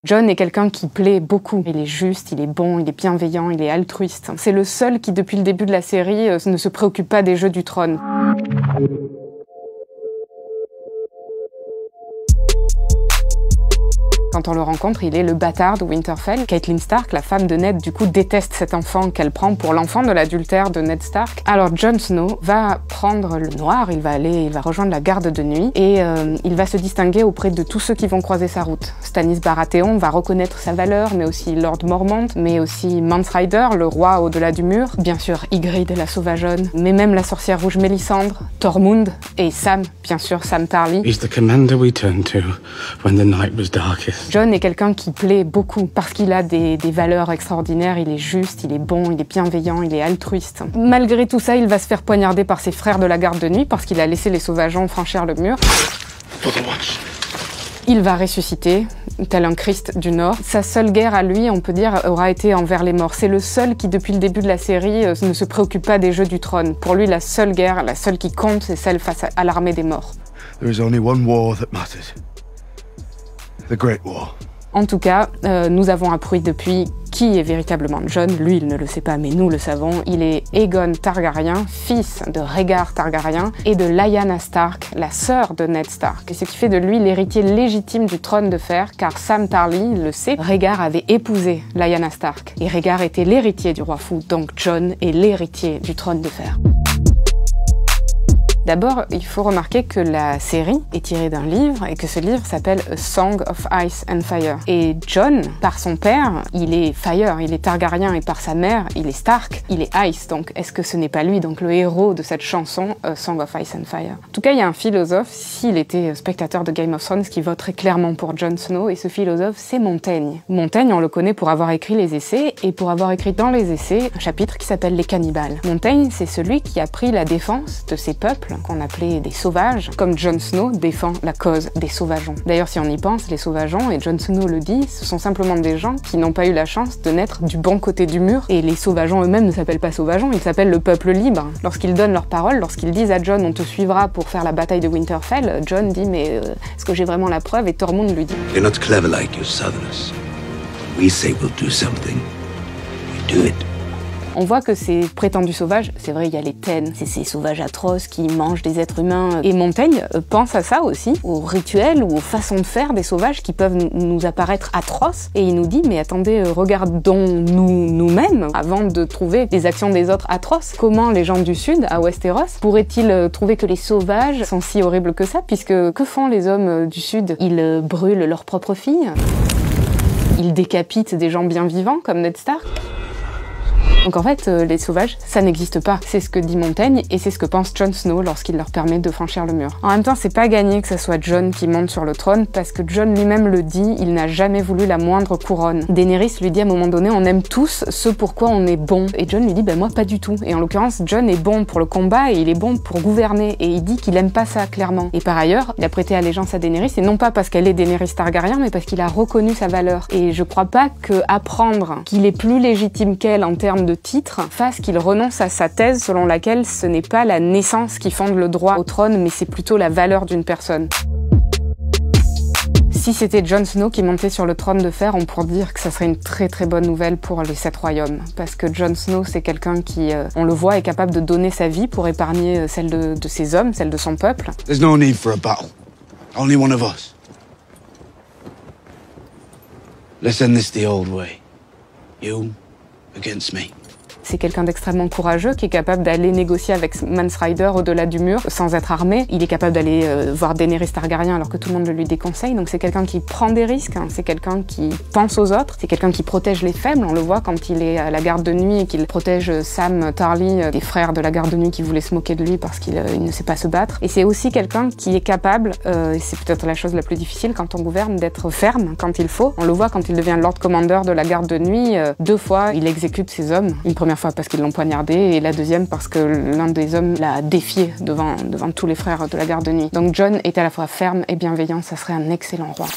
Jon est quelqu'un qui plaît beaucoup. Il est juste, il est bon, il est bienveillant, il est altruiste. C'est le seul qui, depuis le début de la série, ne se préoccupe pas des jeux du trône. Quand on le rencontre, il est le bâtard de Winterfell. Catelyn Stark, la femme de Ned, du coup, déteste cet enfant qu'elle prend pour l'enfant de l'adultère de Ned Stark. Alors Jon Snow va prendre le noir, il va rejoindre la garde de nuit et il va se distinguer auprès de tous ceux qui vont croiser sa route. Stannis Baratheon va reconnaître sa valeur, mais aussi Lord Mormont, mais aussi Mance Rayder, le roi au-delà du mur, bien sûr Ygritte la sauvageonne, mais même la sorcière rouge Mélisandre, Tormund et Sam, bien sûr Sam Tarly. He's the commander we turned to when the night was darkest. Jon est quelqu'un qui plaît beaucoup parce qu'il a des valeurs extraordinaires, il est juste, il est bon, il est bienveillant, il est altruiste. Malgré tout ça, il va se faire poignarder par ses frères de la garde de nuit parce qu'il a laissé les sauvageons franchir le mur. Il va ressusciter, tel un Christ du Nord. Sa seule guerre à lui, on peut dire, aura été envers les morts. C'est le seul qui, depuis le début de la série, ne se préoccupe pas des jeux du trône. Pour lui, la seule guerre, la seule qui compte, c'est celle face à l'armée des morts. There is only one war that matters. The Great War. En tout cas, nous avons appris depuis qui est véritablement Jon. Lui, il ne le sait pas, mais nous le savons. Il est Aegon Targaryen, fils de Rhaegar Targaryen et de Lyanna Stark, la sœur de Ned Stark. Et ce qui fait de lui l'héritier légitime du trône de fer, car Sam Tarly le sait, Rhaegar avait épousé Lyanna Stark. Et Rhaegar était l'héritier du roi fou, donc Jon est l'héritier du trône de fer. D'abord, il faut remarquer que la série est tirée d'un livre et que ce livre s'appelle A Song of Ice and Fire. Et Jon, par son père, il est Fire, il est Targaryen, et par sa mère, il est Stark, il est Ice. Donc est-ce que ce n'est pas lui, donc le héros de cette chanson, A Song of Ice and Fire? En tout cas, il y a un philosophe, s'il était spectateur de Game of Thrones, qui voterait clairement pour Jon Snow, et ce philosophe, c'est Montaigne. Montaigne, on le connaît pour avoir écrit les essais, et pour avoir écrit dans les essais un chapitre qui s'appelle Les Cannibales. Montaigne, c'est celui qui a pris la défense de ces peuples qu'on appelait des sauvages, comme Jon Snow défend la cause des sauvageons. D'ailleurs, si on y pense, les sauvageons, et Jon Snow le dit, ce sont simplement des gens qui n'ont pas eu la chance de naître du bon côté du mur, et les sauvageons eux-mêmes ne s'appellent pas sauvageons, ils s'appellent le peuple libre. Lorsqu'ils donnent leur parole, lorsqu'ils disent à Jon « on te suivra pour faire la bataille de Winterfell », Jon dit « mais est-ce que j'ai vraiment la preuve ?» et Tormund lui dit « You're not clever like you Southerners. We say we'll do something. We do it. » On voit que ces prétendus sauvages, c'est vrai, il y a les Tènes, c'est ces sauvages atroces qui mangent des êtres humains. Et Montaigne pense à ça aussi, aux rituels ou aux façons de faire des sauvages qui peuvent nous apparaître atroces. Et il nous dit, mais attendez, regardons-nous nous-mêmes avant de trouver les actions des autres atroces. Comment les gens du Sud, à Westeros, pourraient-ils trouver que les sauvages sont si horribles que ça? Puisque que font les hommes du Sud? Ils brûlent leurs propres filles. Ils décapitent des gens bien vivants, comme Ned Stark. Donc en fait, les sauvages, ça n'existe pas. C'est ce que dit Montaigne et c'est ce que pense Jon Snow lorsqu'il leur permet de franchir le mur. En même temps, c'est pas gagné que ça soit Jon qui monte sur le trône parce que Jon lui-même le dit, il n'a jamais voulu la moindre couronne. Daenerys lui dit à un moment donné, on aime tous ce pourquoi on est bon. Et Jon lui dit, ben moi pas du tout. Et en l'occurrence, Jon est bon pour le combat et il est bon pour gouverner. Et il dit qu'il aime pas ça, clairement. Et par ailleurs, il a prêté allégeance à Daenerys et non pas parce qu'elle est Daenerys Targaryen, mais parce qu'il a reconnu sa valeur. Et je crois pas que apprendre qu'il est plus légitime qu'elle en termes de titre fasse qu'il renonce à sa thèse selon laquelle ce n'est pas la naissance qui fonde le droit au trône, mais c'est plutôt la valeur d'une personne. Si c'était Jon Snow qui montait sur le trône de fer, on pourrait dire que ça serait une très très bonne nouvelle pour les 7 royaumes. Parce que Jon Snow, c'est quelqu'un qui, on le voit, est capable de donner sa vie pour épargner celle de ses hommes, celle de son peuple. There's no need for a battle. Only one of us. Let's end this the old way. You against me. C'est quelqu'un d'extrêmement courageux qui est capable d'aller négocier avec Mance Rayder au-delà du mur sans être armé. Il est capable d'aller voir Daenerys Targaryen alors que tout le monde le lui déconseille. Donc c'est quelqu'un qui prend des risques, hein. C'est quelqu'un qui pense aux autres, c'est quelqu'un qui protège les faibles. On le voit quand il est à la garde de nuit et qu'il protège Sam Tarly, des frères de la garde de nuit qui voulaient se moquer de lui parce qu'il ne sait pas se battre. Et c'est aussi quelqu'un qui est capable, et c'est peut-être la chose la plus difficile quand on gouverne, d'être ferme quand il faut. On le voit quand il devient Lord Commander de la garde de nuit. 2 fois, il exécute ses hommes. Une première fois parce qu'ils l'ont poignardé et la deuxième parce que l'un des hommes l'a défié devant tous les frères de la garde de nuit. Donc Jon est à la fois ferme et bienveillant, ça serait un excellent roi.